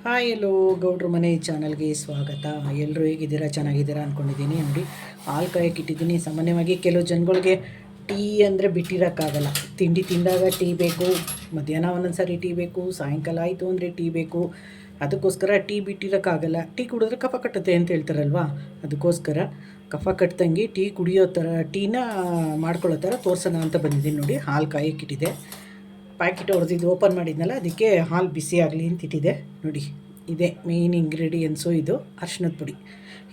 Hi ಎಲ್ಲೋ ಗೌಡ್ರ ಮನೆ ಚಾನಲ್ಗೆ ಸ್ವಾಗತ. ಎಲ್ಲರೂ ಹೇಗಿದ್ದೀರಾ? ಚೆನ್ನಾಗಿದ್ದೀರಾ ಅಂದ್ಕೊಂಡಿದ್ದೀನಿ. ನೋಡಿ, ಹಾಲು ಕಾಯಕ್ಕೆ ಇಟ್ಟಿದ್ದೀನಿ. ಸಾಮಾನ್ಯವಾಗಿ ಕೆಲವು ಜನಗಳಿಗೆ ಟೀ ಅಂದರೆ ಬಿಟ್ಟಿರೋಕ್ಕಾಗಲ್ಲ. ತಿಂಡಿ ತಿಂದಾಗ ಟೀ ಬೇಕು, ಮಧ್ಯಾಹ್ನ ಒಂದೊಂದು ಸಾರಿ ಟೀ ಬೇಕು, ಸಾಯಂಕಾಲ ಆಯಿತು ಅಂದರೆ ಟೀ ಬೇಕು. ಅದಕ್ಕೋಸ್ಕರ ಟೀ ಬಿಟ್ಟಿರೋಕ್ಕಾಗಲ್ಲ. ಟೀ ಕುಡಿದ್ರೆ ಕಫ ಕಟ್ಟುತ್ತೆ ಅಂತ ಹೇಳ್ತಾರಲ್ವ, ಅದಕ್ಕೋಸ್ಕರ ಕಫ ಕಟ್ಟದಂಗೆ ಟೀ ಕುಡಿಯೋ ಥರ ಟೀನ ಮಾಡ್ಕೊಳ್ಳೋ ಥರ ತೋರ್ಸೋಣ ಅಂತ ಬಂದಿದ್ದೀನಿ. ನೋಡಿ, ಹಾಲು ಕಾಯಕ್ಕಿಟ್ಟಿದೆ. ಪ್ಯಾಕೆಟ್ ಹೊಡೆದಿದ್ದು ಓಪನ್ ಮಾಡಿದ್ನಲ್ಲ, ಅದಕ್ಕೆ ಹಾಲು ಬಿಸಿ ಆಗಲಿ ಅಂತ ಇಟ್ಟಿದೆ. ನೋಡಿ, ಇದೇ ಮೇಯ್ನ್ ಇಂಗ್ರೀಡಿಯೆಂಟ್ಸು. ಇದು ಅರ್ಶಿನದ ಪುಡಿ.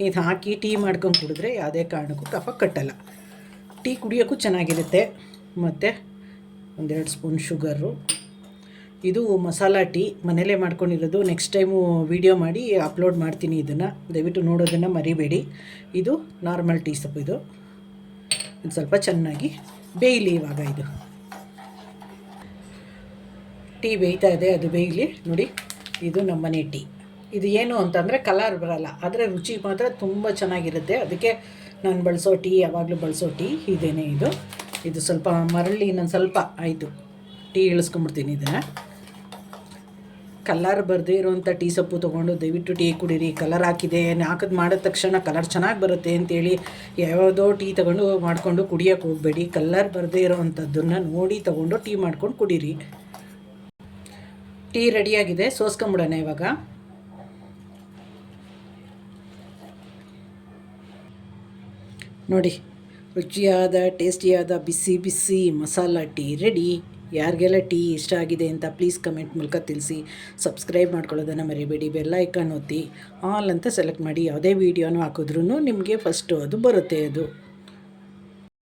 ಇದು ಹಾಕಿ ಟೀ ಮಾಡ್ಕೊಂಡು ಕುಡಿದ್ರೆ ಯಾವುದೇ ಕಾರಣಕ್ಕೂ ಕಫ ಕಟ್ಟಲ್ಲ. ಟೀ ಕುಡಿಯೋಕ್ಕೂ ಚೆನ್ನಾಗಿರುತ್ತೆ. ಮತ್ತು 1-2 ಸ್ಪೂನ್ ಶುಗರು. ಇದು ಮಸಾಲ ಟೀ ಮನೇಲೇ ಮಾಡ್ಕೊಂಡಿರೋದು. ನೆಕ್ಸ್ಟ್ ಟೈಮು ವೀಡಿಯೋ ಮಾಡಿ ಅಪ್ಲೋಡ್ ಮಾಡ್ತೀನಿ. ಇದನ್ನು ದಯವಿಟ್ಟು ನೋಡೋದನ್ನು ಮರಿಬೇಡಿ. ಇದು ನಾರ್ಮಲ್ ಟೀ ಸೊಪ್ಪು. ಇದು ಸ್ವಲ್ಪ ಚೆನ್ನಾಗಿ ಬೇಯಲಿ. ಇವಾಗ ಇದು ಟೀ ಬೇಯ್ತಾ ಇದೆ, ಅದು ಬೇಯಲಿ. ನೋಡಿ, ಇದು ನಮ್ಮನೆ ಟೀ. ಇದು ಏನು ಅಂತಂದರೆ ಕಲರ್ ಬರಲ್ಲ, ಆದರೆ ರುಚಿ ಮಾತ್ರ ತುಂಬ ಚೆನ್ನಾಗಿರುತ್ತೆ. ಅದಕ್ಕೆ ನಾನು ಬಳಸೋ ಟೀ, ಯಾವಾಗಲೂ ಬಳಸೋ ಟೀ ಇದೇನೆ. ಇದು ಸ್ವಲ್ಪ ಮರಳಿ ಇನ್ನೊಂದು ಸ್ವಲ್ಪ ಆಯಿತು ಟೀ ಇಳಿಸ್ಕೊಂಬಿಡ್ತೀನಿ. ಇದನ್ನು ಕಲರ್ ಬರದೇ ಇರೋವಂಥ ಟೀ ಸೊಪ್ಪು ತೊಗೊಂಡು ದಯವಿಟ್ಟು ಟೀ ಕುಡೀರಿ. ಕಲರ್ ಹಾಕಿದ ಮಾಡಿದ ತಕ್ಷಣ ಕಲರ್ ಚೆನ್ನಾಗಿ ಬರುತ್ತೆ ಅಂತೇಳಿ ಯಾವುದೋ ಟೀ ತೊಗೊಂಡು ಮಾಡಿಕೊಂಡು ಕುಡಿಯೋಕ್ಕೆ ಹೋಗಬೇಡಿ. ಕಲರ್ ಬರದೇ ಇರೋವಂಥದ್ದನ್ನು ನೋಡಿ ತೊಗೊಂಡು ಟೀ ಮಾಡ್ಕೊಂಡು ಕುಡೀರಿ. ಟೀ ರೆಡಿಯಾಗಿದೆ, ಸೋಸ್ಕೊಂಬಿಡೋಣ ಇವಾಗ. ನೋಡಿ, ರುಚಿಯಾದ ಟೇಸ್ಟಿಯಾದ ಬಿಸಿ ಬಿಸಿ ಮಸಾಲ ಟೀ ರೆಡಿ. ಯಾರಿಗೆಲ್ಲ ಟೀ ಇಷ್ಟ ಆಗಿದೆ ಅಂತ ಪ್ಲೀಸ್ ಕಮೆಂಟ್ ಮೂಲಕ ತಿಳಿಸಿ. ಸಬ್ಸ್ಕ್ರೈಬ್ ಮಾಡ್ಕೊಳ್ಳೋದನ್ನು ಮರಿಬೇಡಿ. ಬೆಲ್ ಐಕಾನ್ ಒತ್ತಿ ಆಲ್ ಅಂತ ಸೆಲೆಕ್ಟ್ ಮಾಡಿ. ಯಾವುದೇ ವೀಡಿಯೋನೂ ಹಾಕಿದ್ರೂ ನಿಮಗೆ ಫಸ್ಟು ಅದು ಬರುತ್ತೆ. ಅದು